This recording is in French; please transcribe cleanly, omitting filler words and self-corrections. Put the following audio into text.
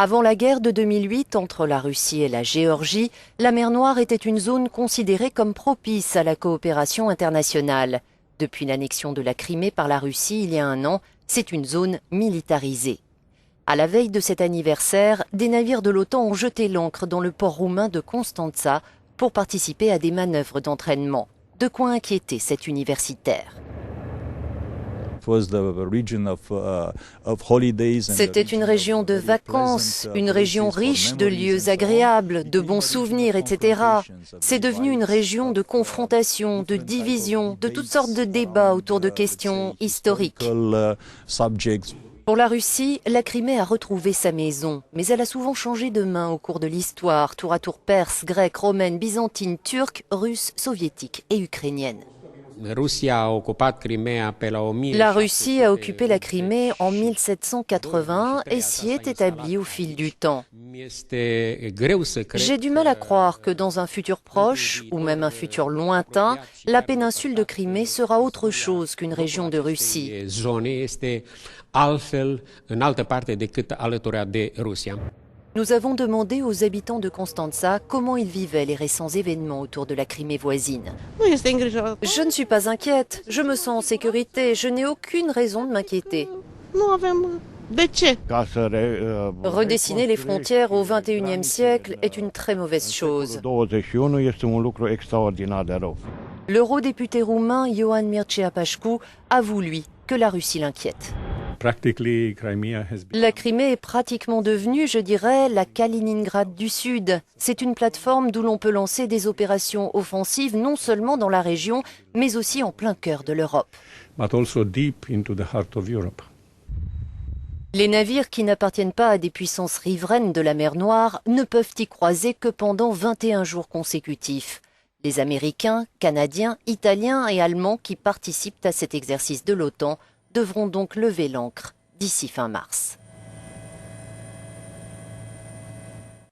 Avant la guerre de 2008 entre la Russie et la Géorgie, la mer Noire était une zone considérée comme propice à la coopération internationale. Depuis l'annexion de la Crimée par la Russie il y a un an, c'est une zone militarisée. À la veille de cet anniversaire, des navires de l'OTAN ont jeté l'ancre dans le port roumain de Constanța pour participer à des manœuvres d'entraînement. De quoi inquiéter cet universitaire. C'était une région de vacances, une région riche de lieux agréables, de bons souvenirs, etc. C'est devenu une région de confrontation, de division, de toutes sortes de débats autour de questions historiques. Pour la Russie, la Crimée a retrouvé sa maison, mais elle a souvent changé de main au cours de l'histoire, tour à tour perse, grecque, romaine, byzantine, turque, russe, soviétique et ukrainienne. La Russie a occupé la Crimée en 1780 et s'y est établie au fil du temps. J'ai du mal à croire que dans un futur proche, ou même un futur lointain, la péninsule de Crimée sera autre chose qu'une région de Russie. Nous avons demandé aux habitants de Constanța comment ils vivaient les récents événements autour de la Crimée voisine. Je ne suis pas inquiète, je me sens en sécurité, je n'ai aucune raison de m'inquiéter. Redessiner les frontières au XXIe siècle est une très mauvaise chose. L'eurodéputé roumain Ioan Mircea Pașcu avoue, lui, que la Russie l'inquiète. La Crimée est pratiquement devenue, je dirais, la Kaliningrad du Sud. C'est une plateforme d'où l'on peut lancer des opérations offensives non seulement dans la région, mais aussi en plein cœur de l'Europe. Les navires qui n'appartiennent pas à des puissances riveraines de la mer Noire ne peuvent y croiser que pendant 21 jours consécutifs. Les Américains, Canadiens, Italiens et Allemands qui participent à cet exercice de l'OTAN devront donc lever l'ancre d'ici fin mars.